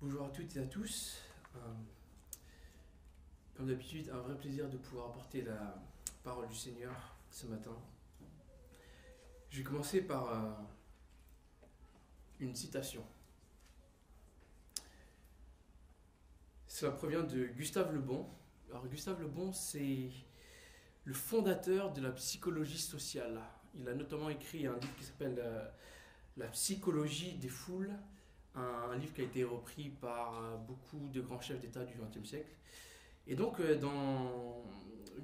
Bonjour à toutes et à tous. Comme d'habitude, un vrai plaisir de pouvoir apporter la parole du Seigneur ce matin. Je vais commencer par une citation. Cela provient de Gustave Le Bon. Alors Gustave Le Bon, c'est le fondateur de la psychologie sociale. Il a notamment écrit un livre qui s'appelle La psychologie des foules, un livre qui a été repris par beaucoup de grands chefs d'État du XXe siècle. Et donc,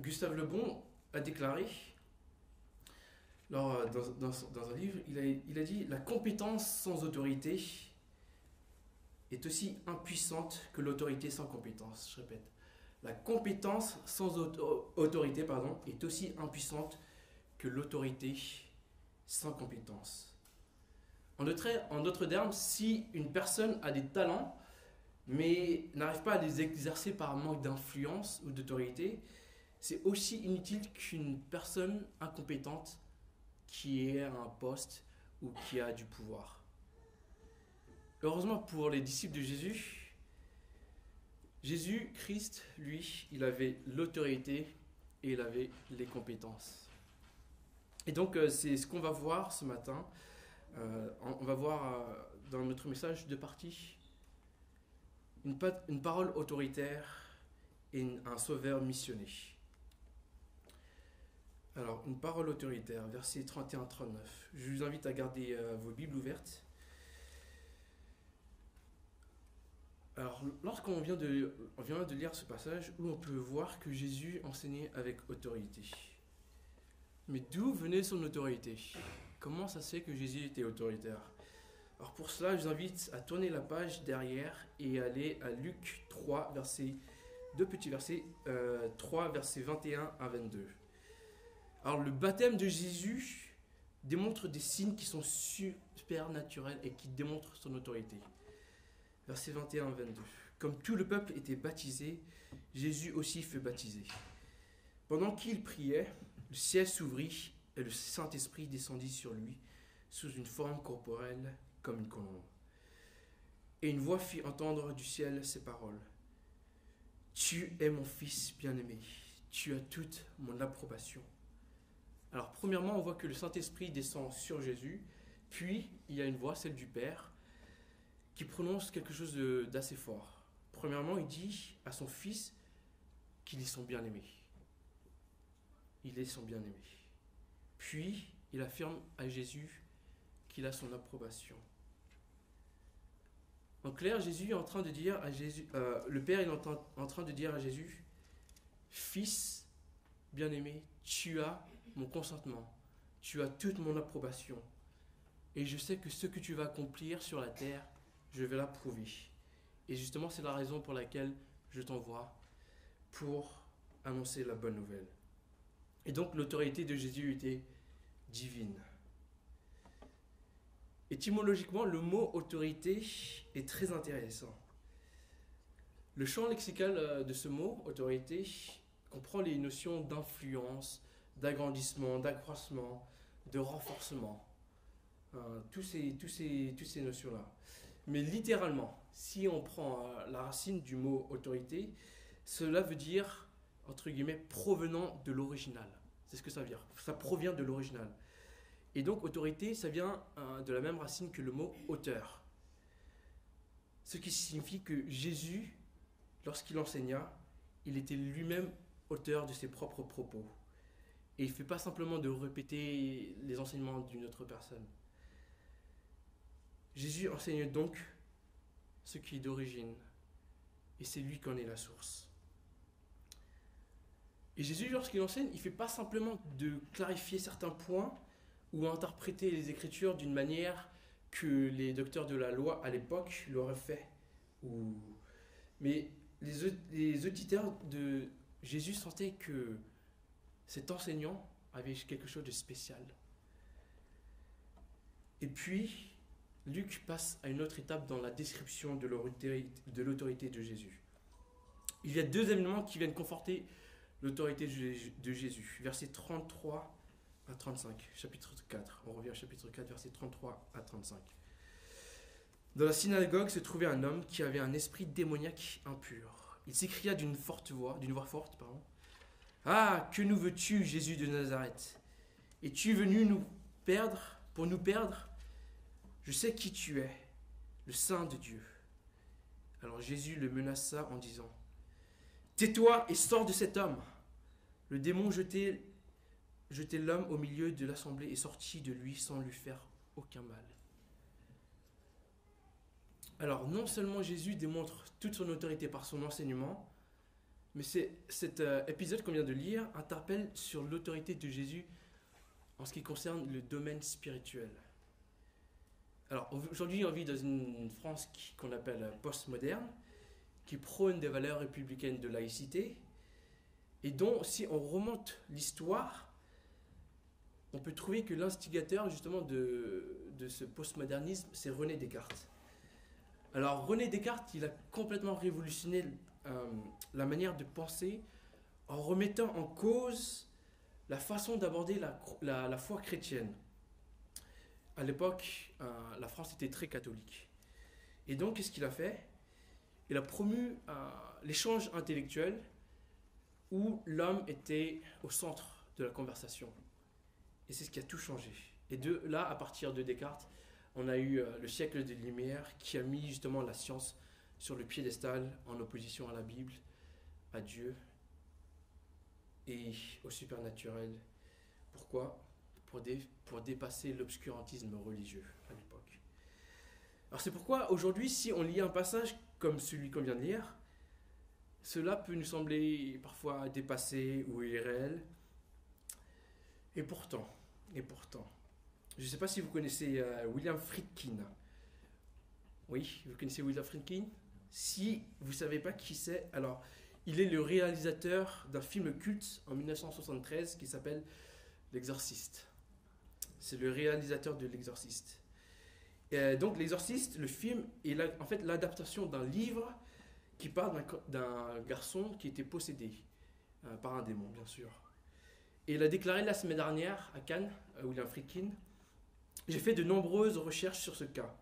Gustave Le Bon a déclaré, dans un livre, il a dit « La compétence sans autorité est aussi impuissante que l'autorité sans compétence. » Je répète, la compétence sans autorité est aussi impuissante que l'autorité sans compétence. En d'autres termes, si une personne a des talents, mais n'arrive pas à les exercer par manque d'influence ou d'autorité, c'est aussi inutile qu'une personne incompétente qui ait un poste ou qui a du pouvoir. Heureusement pour les disciples de Jésus, Jésus-Christ, lui, il avait l'autorité et il avait les compétences. Et donc, c'est ce qu'on va voir ce matin. On va voir dans notre message deux parties. Une parole autoritaire et un sauveur missionné. Alors, une parole autoritaire, versets 31-39. Je vous invite à garder vos Bibles ouvertes. Alors, lorsqu'on vient de lire ce passage, où on peut voir que Jésus enseignait avec autorité. Mais d'où venait son autorité? Comment ça se fait que Jésus était autoritaire? Alors pour cela, je vous invite à tourner la page derrière et aller à Luc 3, deux petits versets, 3, versets 21 à 22. Alors le baptême de Jésus démontre des signes qui sont supernaturels et qui démontrent son autorité. Versets 21 à 22. Comme tout le peuple était baptisé, Jésus aussi fut baptisé. Pendant qu'il priait, le ciel s'ouvrit et le Saint-Esprit descendit sur lui sous une forme corporelle comme une colombe. Et une voix fit entendre du ciel ces paroles. « Tu es mon Fils bien-aimé, tu as toute mon approbation. » Alors premièrement, on voit que le Saint-Esprit descend sur Jésus, puis il y a une voix, celle du Père, qui prononce quelque chose d'assez fort. Premièrement, il dit à son Fils qu'il est son bien-aimé. Il est son bien-aimé. Puis, il affirme à Jésus qu'il a son approbation. En clair, Jésus est en train de dire à Jésus, le Père est en train de dire à Jésus, Fils bien-aimé, tu as mon consentement, tu as toute mon approbation, et je sais que ce que tu vas accomplir sur la terre, je vais l'approuver. Et justement, c'est la raison pour laquelle je t'envoie pour annoncer la bonne nouvelle. Et donc, l'autorité de Jésus était divine. Étymologiquement, le mot autorité est très intéressant. Le champ lexical de ce mot, autorité, comprend les notions d'influence, d'agrandissement, d'accroissement, de renforcement. Toutes ces notions-là. Mais littéralement, si on prend la racine du mot autorité, cela veut dire, entre guillemets, provenant de l'original. C'est ce que ça veut dire. Ça provient de l'original. Et donc, autorité, ça vient de la même racine que le mot auteur. Ce qui signifie que Jésus, lorsqu'il enseigna, il était lui-même auteur de ses propres propos. Et il ne fait pas simplement de répéter les enseignements d'une autre personne. Jésus enseigne donc ce qui est d'origine. Et c'est lui qui en est la source. Et Jésus, lorsqu'il enseigne, il ne fait pas simplement de clarifier certains points ou interpréter les Écritures d'une manière que les docteurs de la loi à l'époque l'auraient fait. Mais les auditeurs de Jésus sentaient que cet enseignant avait quelque chose de spécial. Et puis, Luc passe à une autre étape dans la description de l'autorité de Jésus. Il y a deux événements qui viennent conforter l'autorité de Jésus. Versets 33 à 35, chapitre 4. On revient au chapitre 4, versets 33 à 35. Dans la synagogue se trouvait un homme qui avait un esprit démoniaque impur. Il s'écria d'une voix forte, pardon. Ah, que nous veux-tu, Jésus de Nazareth? Es-tu venu pour nous perdre? Je sais qui tu es, le Saint de Dieu. Alors Jésus le menaça en disant, tais-toi et sors de cet homme. Le démon jetait l'homme au milieu de l'assemblée et sortit de lui sans lui faire aucun mal. Alors non seulement Jésus démontre toute son autorité par son enseignement, mais cet épisode qu'on vient de lire interpelle sur l'autorité de Jésus en ce qui concerne le domaine spirituel. Alors aujourd'hui, on vit dans une France qu'on appelle postmoderne, qui prône des valeurs républicaines de laïcité, et dont, si on remonte l'histoire, on peut trouver que l'instigateur justement de ce postmodernisme, c'est René Descartes. Alors René Descartes, il a complètement révolutionné la manière de penser en remettant en cause la façon d'aborder la foi chrétienne. À l'époque, la France était très catholique. Et donc, qu'est-ce qu'il a fait? Il a promu l'échange intellectuel où l'homme était au centre de la conversation. Et c'est ce qui a tout changé. Et de là, à partir de Descartes, on a eu le siècle des Lumières qui a mis justement la science sur le piédestal en opposition à la Bible, à Dieu et au supernaturel. Pourquoi? Pour dépasser l'obscurantisme religieux à l'époque. Alors c'est pourquoi aujourd'hui, si on lit un passage comme celui qu'on vient de lire, cela peut nous sembler parfois dépassé ou irréel. Et pourtant, je ne sais pas si vous connaissez William Friedkin. Oui, vous connaissez William Friedkin? Si vous ne savez pas qui c'est, alors il est le réalisateur d'un film culte en 1973 qui s'appelle L'Exorciste. C'est le réalisateur de L'Exorciste. Donc L'Exorciste, le film, est en fait l'adaptation d'un livre qui parle d'un garçon qui était possédé par un démon, bien sûr. Et il a déclaré la semaine dernière à Cannes, William Friedkin, j'ai fait de nombreuses recherches sur ce cas.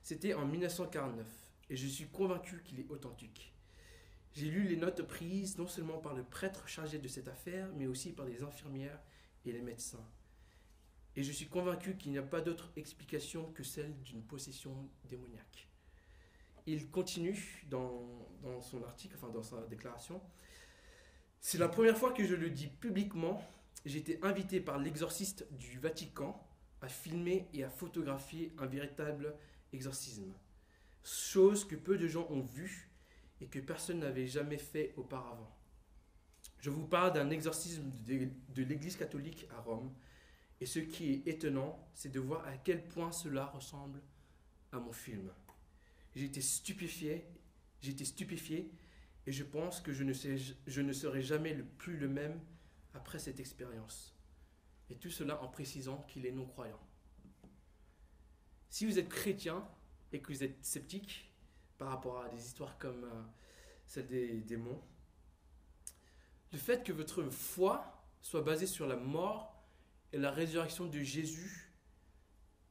C'était en 1949 et je suis convaincu qu'il est authentique. J'ai lu les notes prises non seulement par le prêtre chargé de cette affaire, mais aussi par les infirmières et les médecins. Et je suis convaincu qu'il n'y a pas d'autre explication que celle d'une possession démoniaque. Il continue dans son article, enfin dans sa déclaration. C'est la première fois que je le dis publiquement. J'ai été invité par l'exorciste du Vatican à filmer et à photographier un véritable exorcisme. Chose que peu de gens ont vue et que personne n'avait jamais fait auparavant. Je vous parle d'un exorcisme de l'Église catholique à Rome. Et ce qui est étonnant, c'est de voir à quel point cela ressemble à mon film. J'ai été stupéfié et je pense que je ne serai jamais plus le même après cette expérience. Et tout cela en précisant qu'il est non-croyant. Si vous êtes chrétien et que vous êtes sceptique par rapport à des histoires comme celle des démons, le fait que votre foi soit basée sur la mort et la résurrection de Jésus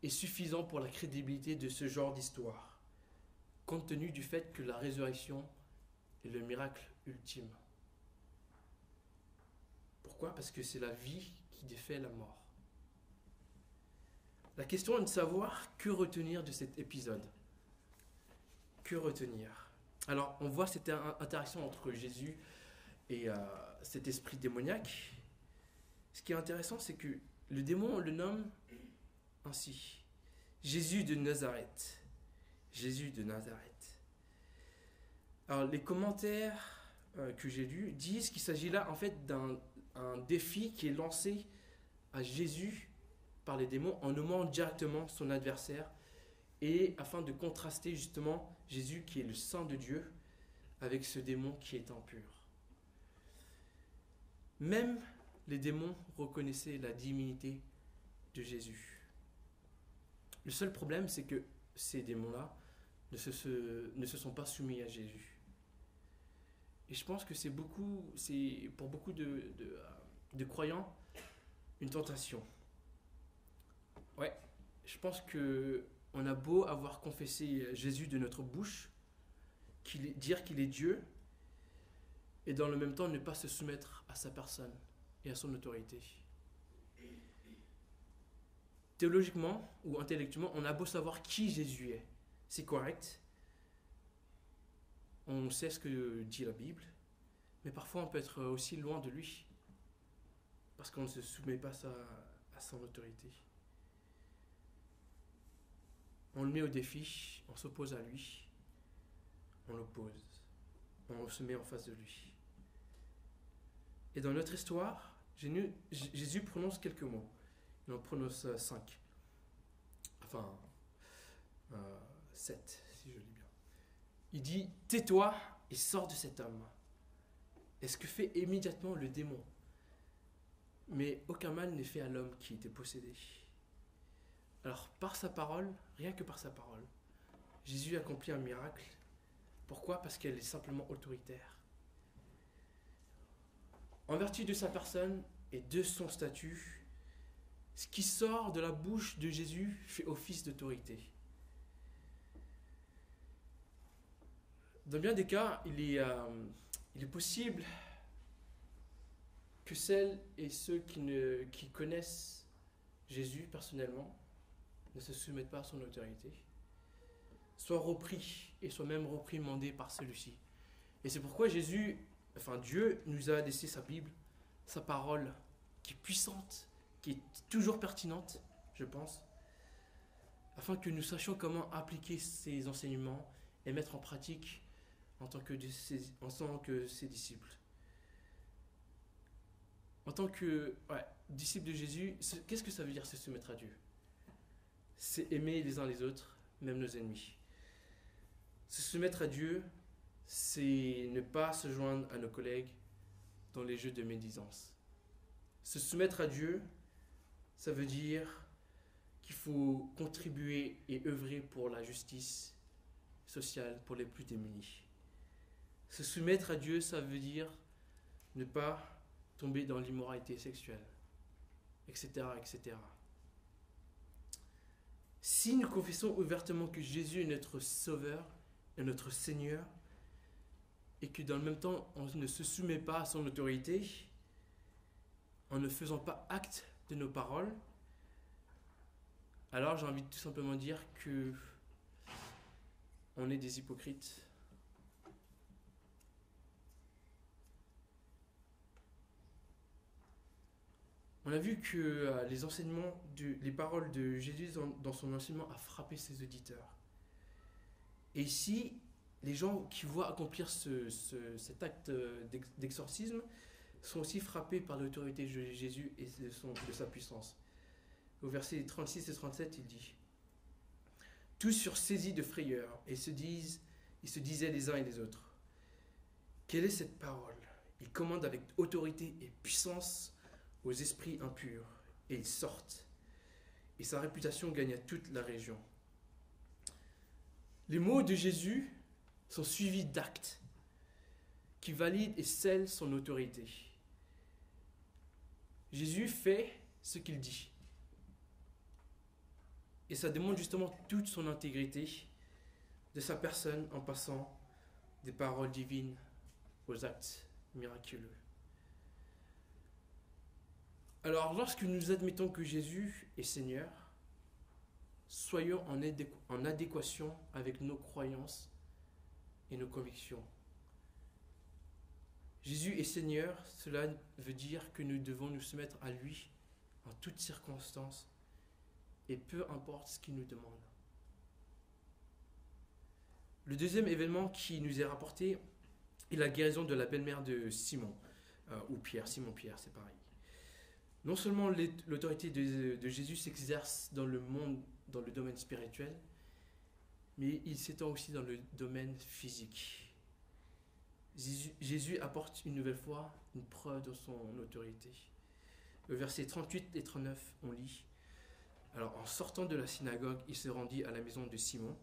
est suffisant pour la crédibilité de ce genre d'histoire, compte tenu du fait que la résurrection est le miracle ultime. Pourquoi? Parce que c'est la vie qui défait la mort. La question est de savoir que retenir de cet épisode. Que retenir? Alors, on voit cette interaction entre Jésus et cet esprit démoniaque. Ce qui est intéressant, c'est que le démon, on le nomme ainsi. Jésus de Nazareth. Jésus de Nazareth. Alors, les commentaires que j'ai lus disent qu'il s'agit là, en fait, d'un défi qui est lancé à Jésus par les démons en nommant directement son adversaire et afin de contraster justement Jésus qui est le Saint de Dieu avec ce démon qui est impur. Même les démons reconnaissaient la divinité de Jésus. Le seul problème, c'est que ces démons-là ne se sont pas soumis à Jésus. Et je pense que c'est pour beaucoup de croyants une tentation. Ouais, je pense que on a beau avoir confessé Jésus de notre bouche, dire qu'il est Dieu, et dans le même temps ne pas se soumettre à sa personne et à son autorité. Théologiquement ou intellectuellement, on a beau savoir qui Jésus est, c'est correct, on sait ce que dit la Bible, mais parfois on peut être aussi loin de lui, parce qu'on ne se soumet pas à son autorité. On le met au défi, on s'oppose à lui, on l'oppose, on se met en face de lui. Et dans notre histoire, Jésus prononce quelques mots. Il en prononce 5. Enfin, 7, si je lis bien. Il dit « Tais-toi et sors de cet homme ». Et ce que fait immédiatement le démon. Mais aucun mal n'est fait à l'homme qui était possédé. Alors, par sa parole, rien que par sa parole, Jésus accomplit un miracle. Pourquoi ? Parce qu'elle est simplement autoritaire. En vertu de sa personne et de son statut, ce qui sort de la bouche de Jésus fait office d'autorité. Dans bien des cas, il est possible que celles et ceux qui connaissent Jésus personnellement ne se soumettent pas à son autorité, soient repris et soient même reprimandés par celui-ci. Et c'est pourquoi Dieu nous a laissé sa Bible, sa parole, qui est puissante, qui est toujours pertinente, je pense, afin que nous sachions comment appliquer ces enseignements et mettre en pratique en tant que ses disciples. En tant que disciple de Jésus, qu'est-ce que ça veut dire se soumettre à Dieu ? C'est aimer les uns les autres, même nos ennemis. Se soumettre à Dieu, c'est ne pas se joindre à nos collègues dans les jeux de médisance. Se soumettre à Dieu, ça veut dire qu'il faut contribuer et œuvrer pour la justice sociale pour les plus démunis. Se soumettre à Dieu, ça veut dire ne pas tomber dans l'immoralité sexuelle, etc., etc. Si nous confessons ouvertement que Jésus est notre Sauveur et notre Seigneur, et que dans le même temps, on ne se soumet pas à son autorité, en ne faisant pas acte de nos paroles, alors j'ai envie de tout simplement dire que on est des hypocrites. On a vu que les enseignements, les paroles de Jésus dans son enseignement a frappé ses auditeurs. Et ici, les gens qui voient accomplir cet acte d'exorcisme sont aussi frappés par l'autorité de Jésus et de sa puissance. Au verset 36 et 37, il dit « Tous furent saisis de frayeur et ils se disaient les uns et les autres. Quelle est cette parole ? Il commande avec autorité et puissance aux esprits impurs, et ils sortent. Et sa réputation gagne à toute la région. » Les mots de Jésus sont suivis d'actes qui valident et scellent son autorité. Jésus fait ce qu'il dit. Et ça démontre justement toute son intégrité de sa personne en passant des paroles divines aux actes miraculeux. Alors, lorsque nous admettons que Jésus est Seigneur, soyons en adéquation avec nos croyances et nos convictions. Jésus est Seigneur, cela veut dire que nous devons nous soumettre à lui en toutes circonstances et peu importe ce qu'il nous demande. Le deuxième événement qui nous est rapporté est la guérison de la belle-mère de Simon, ou Pierre, Simon-Pierre, c'est pareil. Non seulement l'autorité de Jésus s'exerce dans le monde, dans le domaine spirituel, mais il s'étend aussi dans le domaine physique. Jésus apporte une nouvelle fois une preuve de son autorité. Au verset 38 et 39, on lit « Alors, en sortant de la synagogue, il se rendit à la maison de Simon.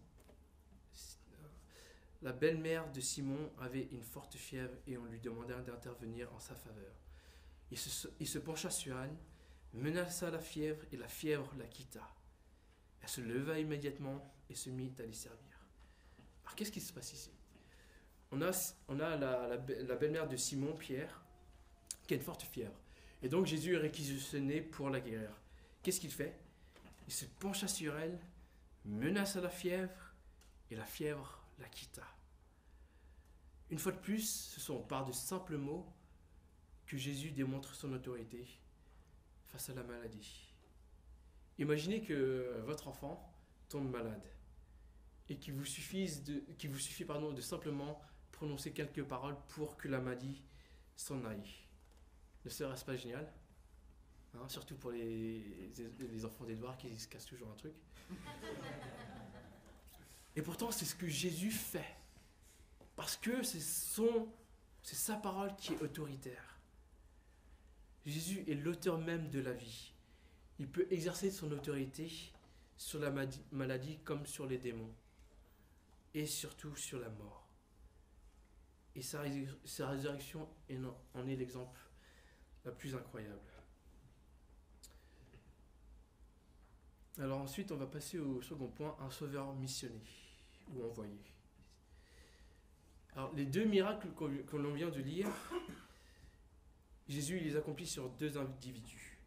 La belle-mère de Simon avait une forte fièvre et on lui demanda d'intervenir en sa faveur. Il se pencha sur elle, menaça la fièvre et la fièvre la quitta. Elle se leva immédiatement et se mit à les servir. Alors qu'est-ce qui se passe ici? On a la belle-mère de Simon, Pierre, qui a une forte fièvre. Et donc Jésus est réquisitionné pour la guérir. Qu'est-ce qu'il fait? Il se pencha sur elle, menaça la fièvre, et la fièvre la quitta. Une fois de plus, ce sont par de simples mots que Jésus démontre son autorité face à la maladie. Imaginez que votre enfant tombe malade et qu'il vous suffit de simplement prononcer quelques paroles pour que la maladie s'en aille. Ne serait-ce pas génial? Surtout pour les enfants d'Édouard qui se cassent toujours un truc. Et pourtant, c'est ce que Jésus fait. Parce que c'est sa parole qui est autoritaire. Jésus est l'auteur même de la vie. Il peut exercer son autorité sur la maladie comme sur les démons. Et surtout sur la mort. Et sa résurrection en est l'exemple la plus incroyable. Alors ensuite, on va passer au second point, un sauveur missionné ou envoyé. Alors les deux miracles que l'on vient de lire, Jésus les accomplit sur deux individus.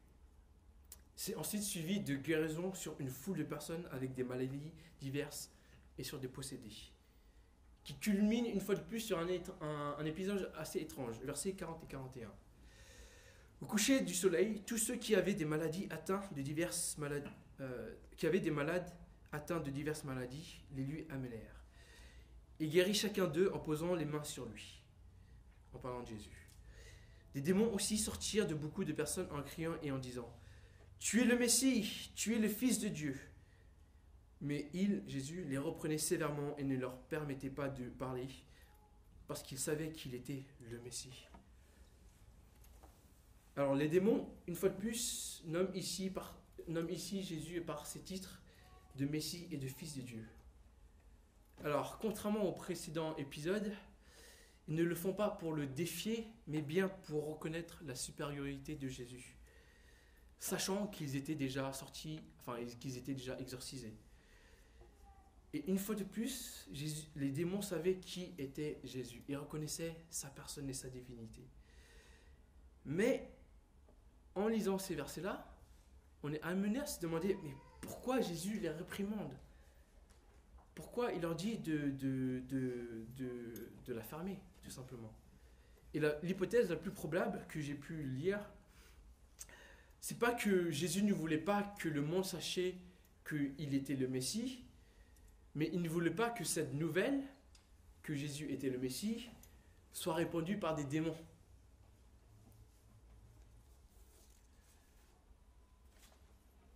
C'est ensuite suivi de guérisons sur une foule de personnes avec des maladies diverses et sur des possédés, qui culmine une fois de plus sur un épisode assez étrange, versets 40 et 41. Au coucher du soleil, tous ceux qui avaient des maladies atteints de diverses maladies, les lui amenèrent. Il guérit chacun d'eux en posant les mains sur lui, en parlant de Jésus. Des démons aussi sortirent de beaucoup de personnes en criant et en disant « Tu es le Messie, tu es le Fils de Dieu !» Mais il, Jésus, les reprenait sévèrement et ne leur permettait pas de parler parce qu'il savait qu'il était le Messie. Alors les démons, une fois de plus, nomment ici Jésus par ses titres de Messie et de Fils de Dieu. Alors, contrairement au précédent épisode, ils ne le font pas pour le défier, mais bien pour reconnaître la supériorité de Jésus, sachant qu'ils étaient déjà exorcisés. Et une fois de plus, les démons savaient qui était Jésus. Ils reconnaissaient sa personne et sa divinité. Mais en lisant ces versets-là, on est amené à se demander, mais pourquoi Jésus les réprimande? Pourquoi il leur dit de la fermer, tout simplement? Et l'hypothèse la plus probable que j'ai pu lire, c'est pas que Jésus ne voulait pas que le monde sachait qu'il était le Messie, mais il ne voulait pas que cette nouvelle, que Jésus était le Messie, soit répandue par des démons.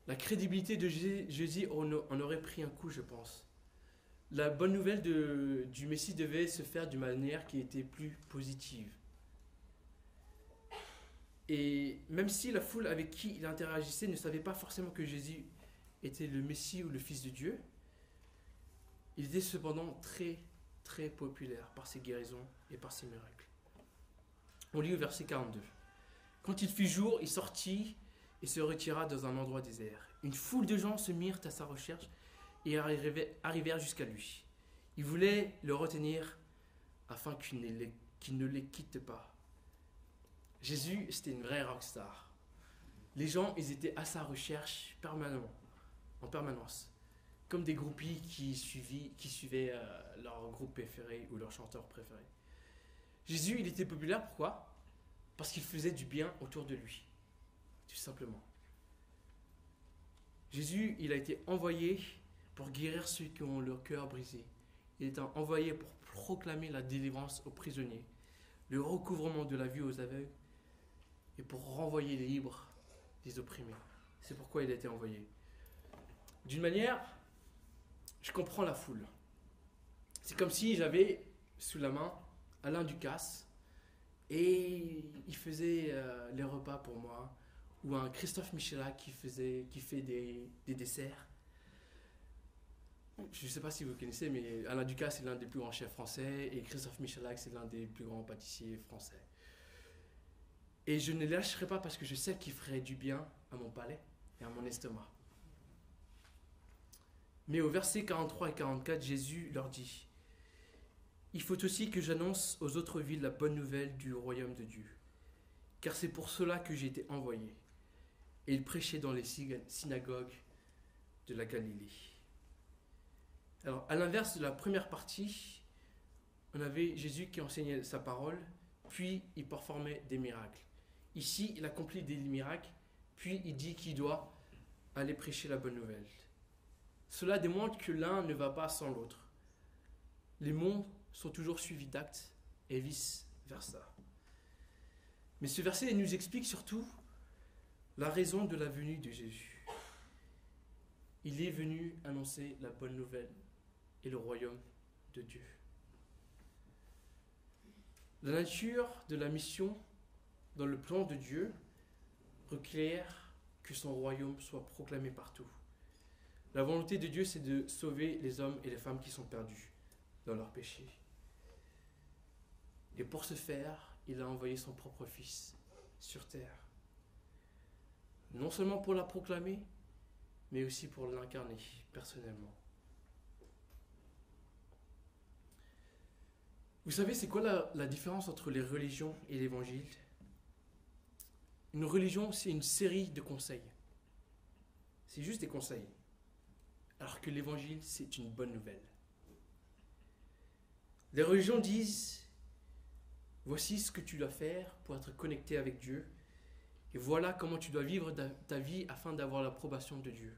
La crédibilité de Jésus en aurait pris un coup, je pense. La bonne nouvelle du Messie devait se faire d'une manière qui était plus positive. Et même si la foule avec qui il interagissait ne savait pas forcément que Jésus était le Messie ou le Fils de Dieu, il était cependant très, très populaire par ses guérisons et par ses miracles. On lit au verset 42. Quand il fit jour, il sortit et se retira dans un endroit désert. Une foule de gens se mirent à sa recherche et arrivèrent jusqu'à lui. Ils voulaient le retenir afin qu'il ne les quitte pas. Jésus, c'était une vraie rockstar. Les gens, ils étaient à sa recherche en permanence, comme des groupies qui suivaient leur groupe préféré ou leur chanteur préféré. Jésus, il était populaire, pourquoi? Parce qu'il faisait du bien autour de lui, tout simplement. Jésus, il a été envoyé pour guérir ceux qui ont leur cœur brisé. Il est envoyé pour proclamer la délivrance aux prisonniers, le recouvrement de la vue aux aveugles et pour renvoyer les libres des opprimés. C'est pourquoi il a été envoyé. D'une manière, je comprends la foule. C'est comme si j'avais sous la main Alain Ducasse et il faisait les repas pour moi, ou un Christophe Michelak qui fait des desserts. Je ne sais pas si vous connaissez, mais Alain Ducasse est l'un des plus grands chefs français et Christophe Michelak c'est l'un des plus grands pâtissiers français. Et je ne les lâcherai pas parce que je sais qu'il ferait du bien à mon palais et à mon estomac. Mais au verset 43 et 44, Jésus leur dit, « Il faut aussi que j'annonce aux autres villes la bonne nouvelle du royaume de Dieu, car c'est pour cela que j'ai été envoyé. » Et il prêchait dans les synagogues de la Galilée. Alors, à l'inverse de la première partie, on avait Jésus qui enseignait sa parole, puis il performait des miracles. Ici, il accomplit des miracles, puis il dit qu'il doit aller prêcher la bonne nouvelle. Cela démontre que l'un ne va pas sans l'autre. Les mots sont toujours suivis d'actes et vice-versa. Mais ce verset nous explique surtout la raison de la venue de Jésus. Il est venu annoncer la bonne nouvelle et le royaume de Dieu. La nature de la mission dans le plan de Dieu requiert que son royaume soit proclamé partout. La volonté de Dieu, c'est de sauver les hommes et les femmes qui sont perdus dans leurs péchés. Et pour ce faire, il a envoyé son propre Fils sur terre. Non seulement pour la proclamer, mais aussi pour l'incarner personnellement. Vous savez, c'est quoi la différence entre les religions et l'évangile? Une religion, c'est une série de conseils. C'est juste des conseils. Alors que l'évangile, c'est une bonne nouvelle. Les religions disent, voici ce que tu dois faire pour être connecté avec Dieu, et voilà comment tu dois vivre ta vie afin d'avoir l'approbation de Dieu.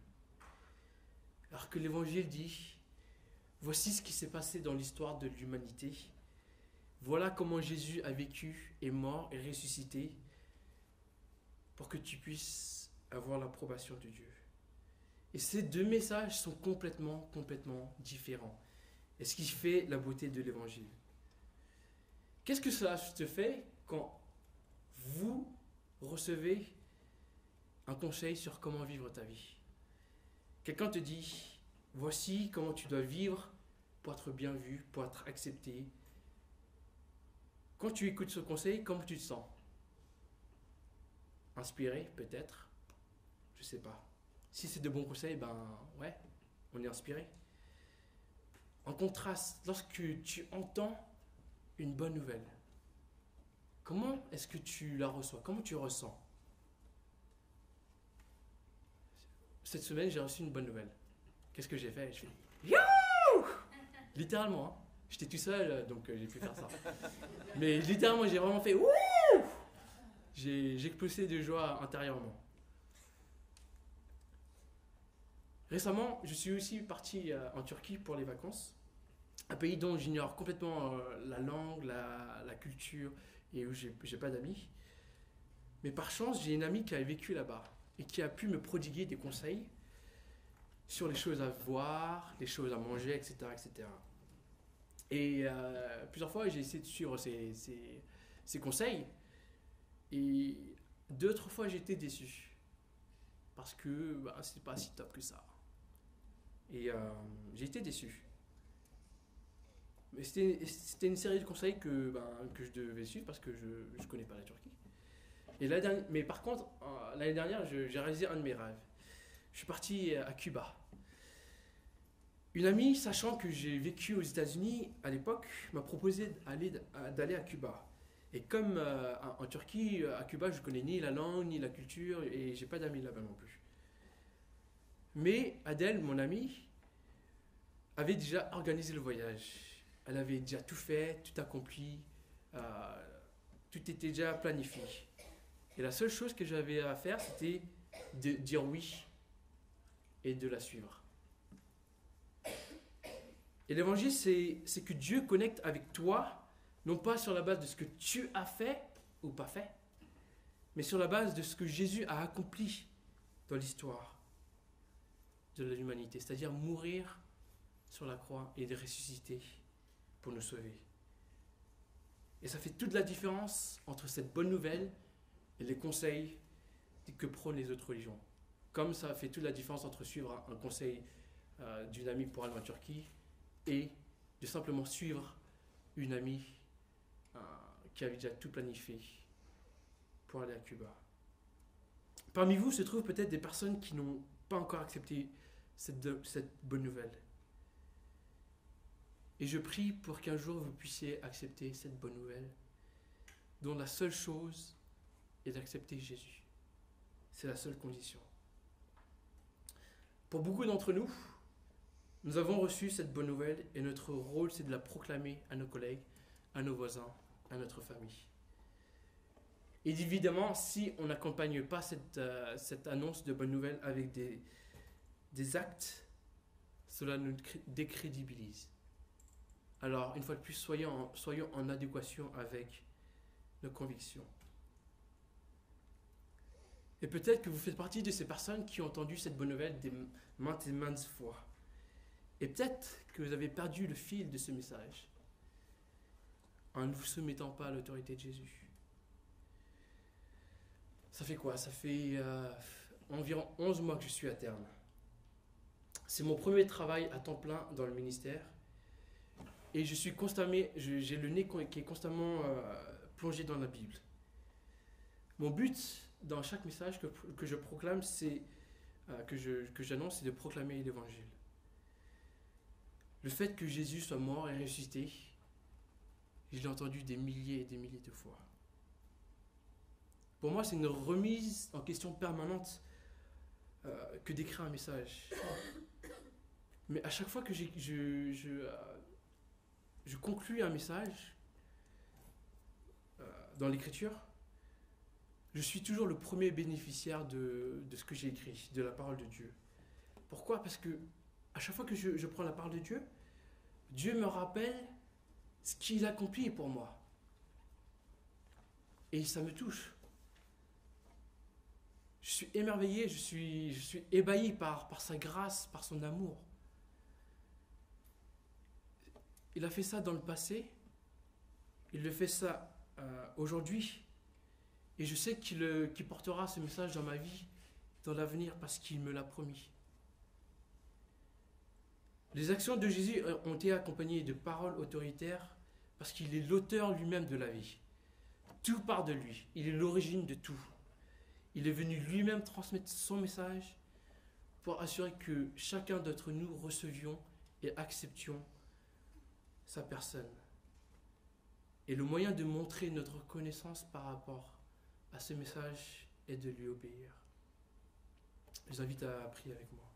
Alors que l'évangile dit, voici ce qui s'est passé dans l'histoire de l'humanité, voilà comment Jésus a vécu, est mort et ressuscité, pour que tu puisses avoir l'approbation de Dieu. Et ces deux messages sont complètement différents. Et ce qui fait la beauté de l'évangile. Qu'est-ce que cela te fait quand vous recevez un conseil sur comment vivre ta vie? Quelqu'un te dit, voici comment tu dois vivre pour être bien vu, pour être accepté. Quand tu écoutes ce conseil, comment tu te sens? Inspiré, peut-être? Je sais pas. Si c'est de bons conseils, ben ouais, on est inspiré. En contraste, lorsque tu entends une bonne nouvelle, comment est-ce que tu la reçois? Comment tu ressens? Cette semaine, j'ai reçu une bonne nouvelle. Qu'est-ce que j'ai fait? Je fais youhou! Littéralement, hein. J'étais tout seul, donc j'ai pu faire ça. Mais littéralement, j'ai vraiment fait wouh! J'ai explosé de joie intérieurement. Récemment, je suis aussi parti en Turquie pour les vacances. Un pays dont j'ignore complètement la langue, la culture et où j'ai pas d'amis. Mais par chance, j'ai une amie qui a vécu là-bas et qui a pu me prodiguer des conseils sur les choses à voir, les choses à manger, etc. etc. Et plusieurs fois, j'ai essayé de suivre ces conseils. Et d'autres fois, j'ai été déçu. Parce que c'est pas si top que ça. Et j'ai été déçu. Mais c'était une série de conseils que je devais suivre parce que je ne connais pas la Turquie. Et mais par contre, l'année dernière, j'ai réalisé un de mes rêves. Je suis parti à Cuba. Une amie, sachant que j'ai vécu aux États-Unis à l'époque, m'a proposé d'aller à Cuba. Et comme en Turquie, à Cuba, je ne connais ni la langue, ni la culture, et j'ai pas d'amis là-bas non plus. Mais Adèle, mon amie, avait déjà organisé le voyage. Elle avait déjà tout fait, tout accompli, tout était déjà planifié. Et la seule chose que j'avais à faire, c'était de dire oui et de la suivre. Et l'évangile, c'est que Dieu connecte avec toi, non pas sur la base de ce que tu as fait ou pas fait, mais sur la base de ce que Jésus a accompli dans l'histoire de l'humanité, c'est-à-dire mourir sur la croix et de ressusciter pour nous sauver. Et ça fait toute la différence entre cette bonne nouvelle et les conseils que prônent les autres religions. Comme ça fait toute la différence entre suivre un conseil d'une amie pour aller en Turquie et de simplement suivre une amie qui avait déjà tout planifié pour aller à Cuba. Parmi vous se trouvent peut-être des personnes qui n'ont pas encore accepté cette bonne nouvelle. Et je prie pour qu'un jour vous puissiez accepter cette bonne nouvelle, dont la seule chose est d'accepter Jésus. C'est la seule condition. Pour beaucoup d'entre nous, nous avons reçu cette bonne nouvelle et notre rôle, c'est de la proclamer à nos collègues, à nos voisins, à notre famille. Et évidemment, si on n'accompagne pas cette annonce de bonne nouvelle avec des actes, cela nous décrédibilise. Alors, une fois de plus, soyons en adéquation avec nos convictions. Et peut-être que vous faites partie de ces personnes qui ont entendu cette bonne nouvelle maintes et maintes fois. Et peut-être que vous avez perdu le fil de ce message en ne vous soumettant pas à l'autorité de Jésus. Ça fait quoi? Ça fait environ 11 mois que je suis à terme. C'est mon premier travail à temps plein dans le ministère. Et j'ai le nez qui est constamment plongé dans la Bible. Mon but dans chaque message que je proclame, que j'annonce, c'est de proclamer l'évangile. Le fait que Jésus soit mort et ressuscité, je l'ai entendu des milliers et des milliers de fois. Pour moi, c'est une remise en question permanente que d'écrire un message. Mais à chaque fois que je conclus un message dans l'écriture, je suis toujours le premier bénéficiaire de ce que j'ai écrit, de la parole de Dieu. Pourquoi? Parce que à chaque fois que je prends la parole de Dieu, Dieu me rappelle ce qu'il accomplit pour moi. Et ça me touche. Je suis émerveillé, je suis ébahi par sa grâce, par son amour. Il a fait ça dans le passé, il le fait ça aujourd'hui, et je sais qu'il portera ce message dans ma vie, dans l'avenir, parce qu'il me l'a promis. Les actions de Jésus ont été accompagnées de paroles autoritaires, parce qu'il est l'auteur lui-même de la vie. Tout part de lui, il est l'origine de tout. Il est venu lui-même transmettre son message pour assurer que chacun d'entre nous recevions et acceptions sa personne. Et le moyen de montrer notre reconnaissance par rapport à ce message est de lui obéir. Je vous invite à prier avec moi.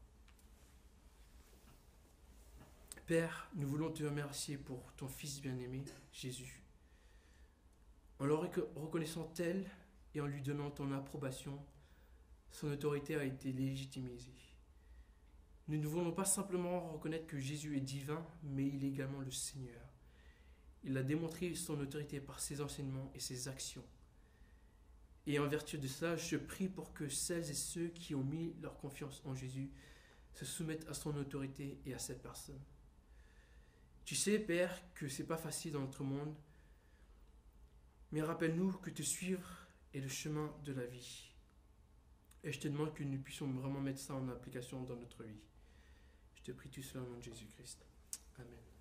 Père, nous voulons te remercier pour ton Fils bien-aimé, Jésus. En le reconnaissant tel et en lui donnant ton approbation, son autorité a été légitimisée. Nous ne voulons pas simplement reconnaître que Jésus est divin, mais il est également le Seigneur. Il a démontré son autorité par ses enseignements et ses actions. Et en vertu de cela, je prie pour que celles et ceux qui ont mis leur confiance en Jésus se soumettent à son autorité et à cette personne. Tu sais, Père, que ce n'est pas facile dans notre monde, mais rappelle-nous que te suivre est le chemin de la vie. Et je te demande que nous puissions vraiment mettre ça en application dans notre vie. Je te prie tout cela au nom de Jésus-Christ. Amen.